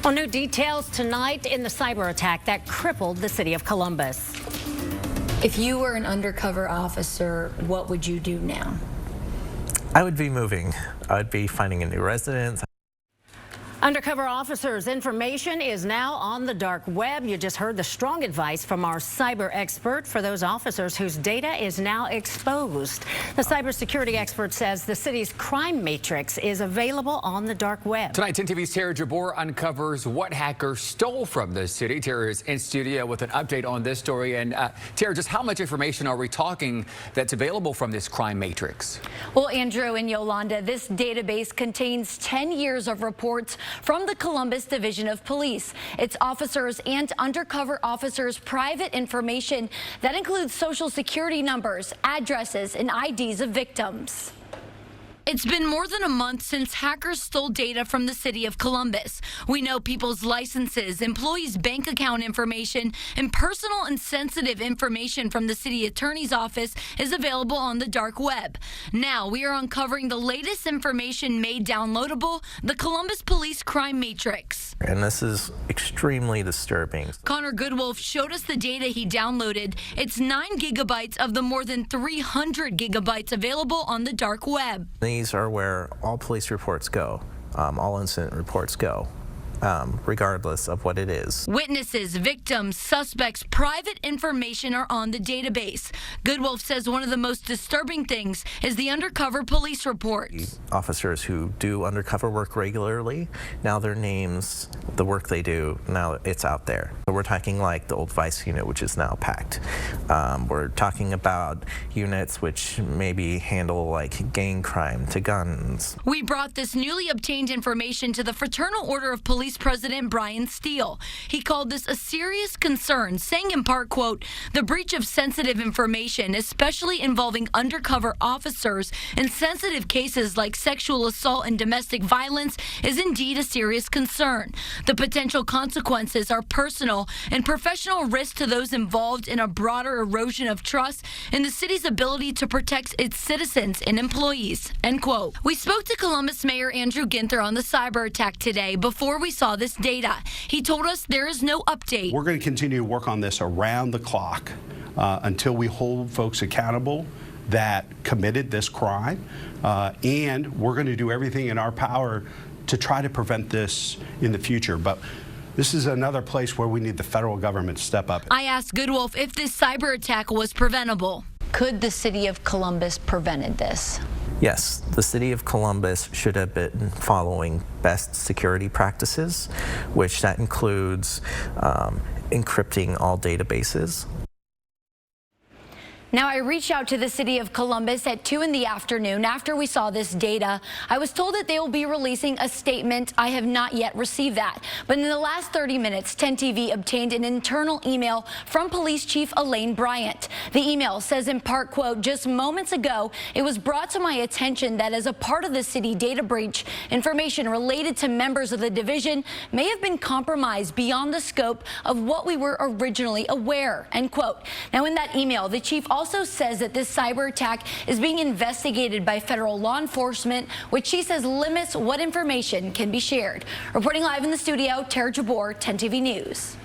Well, new details tonight in the cyber attack that crippled the city of Columbus. If you were an undercover officer, what would you do now? I would be moving. I would be finding a new residence. Undercover officers' information is now on the dark web. You just heard the strong advice from our cyber expert for those officers whose data is now exposed. The cybersecurity expert says the city's crime matrix is available on the dark web. Tonight, 10 TV's Tara Jabor uncovers what hackers stole from the city. Tara is in studio with an update on this story. And Tara, just how much information are we talking that's available from this crime matrix? Well, Andrew and Yolanda, this database contains 10 years of reports from the Columbus Division of Police. It's officers and undercover officers' private information that includes social security numbers, addresses, and IDs of victims. It's been more than a month since hackers stole data from the city of Columbus. We know people's licenses, employees' bank account information, and personal and sensitive information from the city attorney's office is available on the dark web. Now we are uncovering the latest information made downloadable, the Columbus Police Crime Matrix. And this is extremely disturbing. Connor Goodwolf showed us the data he downloaded. It's 9 gigabytes of the more than 300 gigabytes available on the dark web. These are where all police reports go, all incident reports go, regardless of what it is. Witnesses, victims, suspects, private information are on the database. Goodwolf says one of the most disturbing things is the undercover police reports. Officers who do undercover work regularly, now their names, the work they do, now it's out there. So we're talking like the old Vice unit, which is now packed. We're talking about units which maybe handle like gang crime to guns. We brought this newly obtained information to the Fraternal Order of Police President Brian Steele. He called this a serious concern, saying in part, quote, "The breach of sensitive information, especially involving undercover officers in sensitive cases like sexual assault and domestic violence, is indeed a serious concern. The potential consequences are personal and professional risk to those involved in a broader erosion of trust in the city's ability to protect its citizens and employees," end quote. We spoke to Columbus Mayor Andrew Ginther on the cyber attack today before we saw this data. He told us there is no update. We're going to continue to work on this around the clock until we hold folks accountable that committed this crime, and we're going to do everything in our power to try to prevent this in the future. But this is another place where we need the federal government to step up. I asked Goodwolf if this cyber attack was preventable. Could the city of Columbus prevented this? Yes, the city of Columbus should have been following best security practices, which that includes encrypting all databases. Now, I reached out to the city of Columbus at 2 in the afternoon after we saw this data. I was told that they will be releasing a statement. I have not yet received that. But in the last 30 minutes, 10 TV obtained an internal email from Police Chief Elaine Bryant. The email says in part, quote, "Just moments ago, it was brought to my attention that as a part of the city data breach, information related to members of the division may have been compromised beyond the scope of what we were originally aware," end quote. Now, in that email, the chief also says that this cyber attack is being investigated by federal law enforcement, which she says limits what information can be shared. Reporting live in the studio, Tara Jabor, 10 TV News.